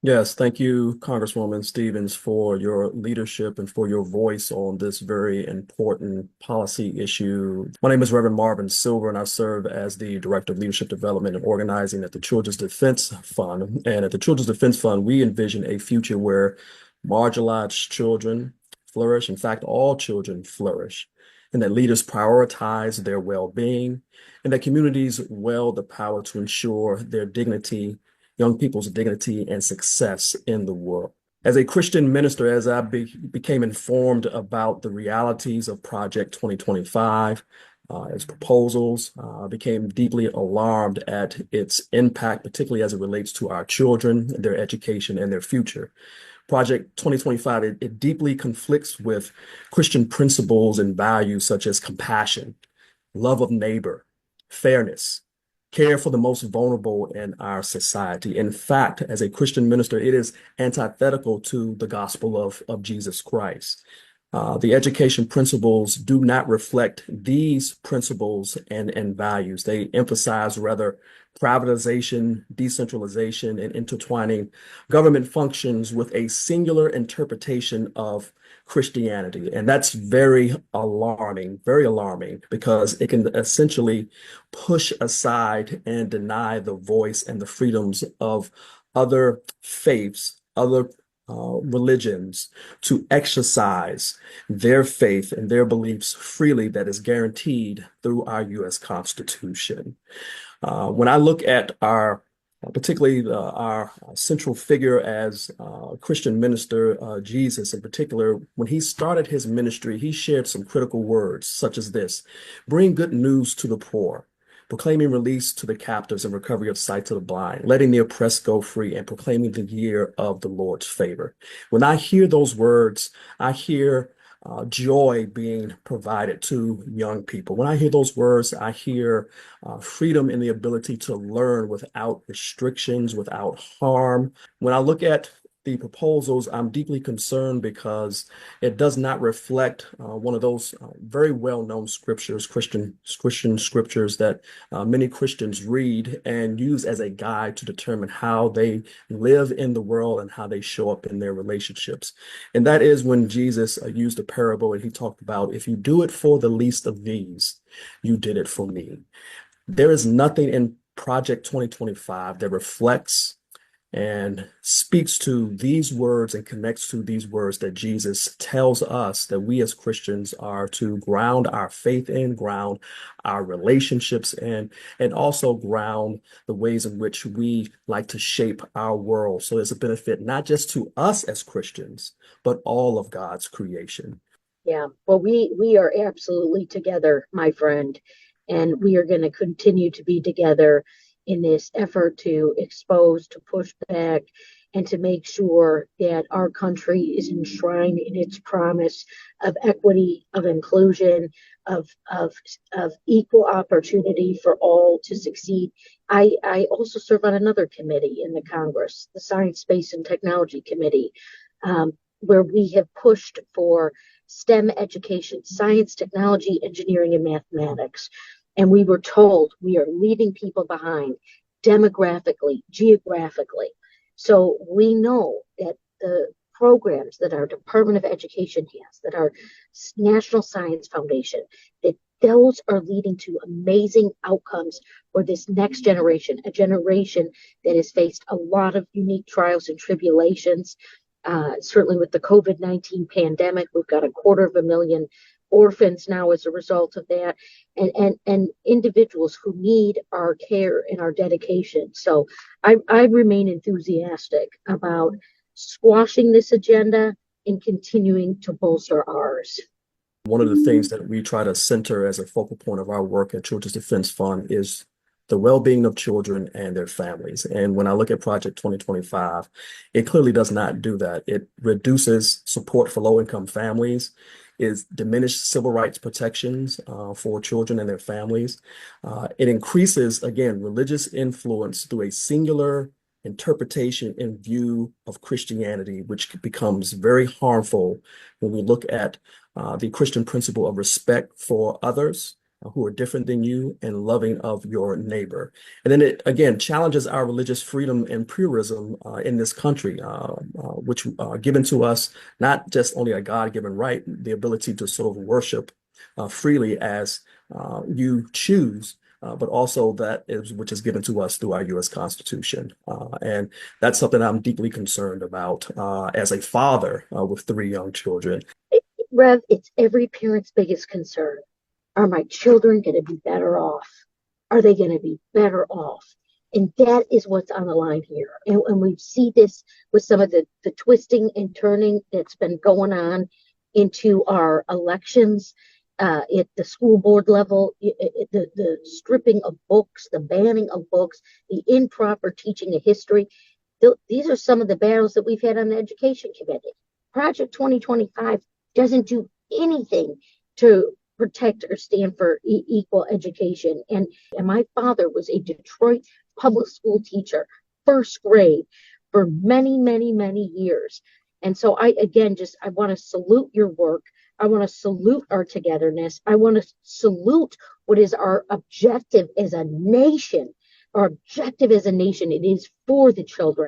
Yes, thank you, Congresswoman Stevens, for your leadership and for your voice on this very important policy issue. My name is Reverend Marvin Silver, and I serve as the Director of Leadership Development and Organizing at the Children's Defense Fund. And at the Children's Defense Fund, we envision a future where marginalized children flourish. In fact, all children flourish, and that leaders prioritize their well-being, and that communities wield the power to ensure their dignity, young people's dignity and success in the world. As a Christian minister, as I became informed about the realities of Project 2025, its proposals, became deeply alarmed at its impact, particularly as it relates to our children, their education, and their future. Project 2025, it deeply conflicts with Christian principles and values such as compassion, love of neighbor, fairness, care for the most vulnerable in our society. In fact, as a Christian minister, it is antithetical to the gospel of Jesus Christ. The education principles do not reflect these principles and values. They emphasize rather privatization, decentralization, and intertwining government functions with a singular interpretation of Christianity. And that's very alarming, because it can essentially push aside and deny the voice and the freedoms of other faiths, other religions to exercise their faith and their beliefs freely, that is guaranteed through our U.S. Constitution. When I look at particularly our central figure as Christian minister, Jesus in particular, when he started his ministry, he shared some critical words such as this: bring good news to the poor, proclaiming release to the captives and recovery of sight to the blind, letting the oppressed go free, and proclaiming the year of the Lord's favor. When I hear those words, I hear joy being provided to young people. When I hear those words, I hear freedom in the ability to learn without restrictions, without harm. When I look at the proposals, I'm deeply concerned because it does not reflect one of those very well-known scriptures, Christian scriptures that many Christians read and use as a guide to determine how they live in the world and how they show up in their relationships. And that is when Jesus used a parable and he talked about, if you do it for the least of these, you did it for me. There is nothing in Project 2025 that reflects and speaks to these words and connects to these words that Jesus tells us that we as Christians are to ground our faith in, ground our relationships in, and also ground the ways in which we like to shape our world. So there's a benefit not just to us as Christians, but all of God's creation. Yeah, well, we are absolutely together, my friend, and we are going to continue to be together in this effort to expose, to push back, and to make sure that our country is enshrined in its promise of equity, of inclusion, of equal opportunity for all to succeed. I also serve on another committee in the Congress, the Science, Space, and Technology Committee, where we have pushed for STEM education, science, technology, engineering, and mathematics. And we were told we are leaving people behind demographically, geographically. So we know that the programs that our Department of Education has, that our National Science Foundation, that those are leading to amazing outcomes for this next generation, a generation that has faced a lot of unique trials and tribulations. Certainly with the COVID-19 pandemic, we've got 250,000 orphans now as a result of that, and individuals who need our care and our dedication. So I remain enthusiastic about squashing this agenda and continuing to bolster ours. One of the things that we try to center as a focal point of our work at Children's Defense Fund is the well-being of children and their families. And when I look at Project 2025, it clearly does not do that. It reduces support for low-income families, is diminished civil rights protections for children and their families. It increases, again, religious influence through a singular interpretation and view of Christianity, which becomes very harmful when we look at the Christian principle of respect for others, who are different than you and loving of your neighbor. And then it again challenges our religious freedom and pluralism in this country, which are given to us not just only a God-given right, the ability to sort of worship freely as you choose. But also that is which is given to us through our U.S. Constitution, and that's something I'm deeply concerned about as a father with three young children. Rev, it's every parent's biggest concern. Are my children going to be better off? Are they going to be better off? And that is what's on the line here. And we see this with some of the twisting and turning that's been going on into our elections at the school board level, the stripping of books, the banning of books, the improper teaching of history. These are some of the battles that we've had on the education committee. Project 2025 doesn't do anything to protect or stand for equal education. And my father was a Detroit public school teacher, first grade, for many, many, many years. And so I want to salute your work. I want to salute our togetherness. I want to salute what is our objective as a nation. Our objective as a nation, it is for the children.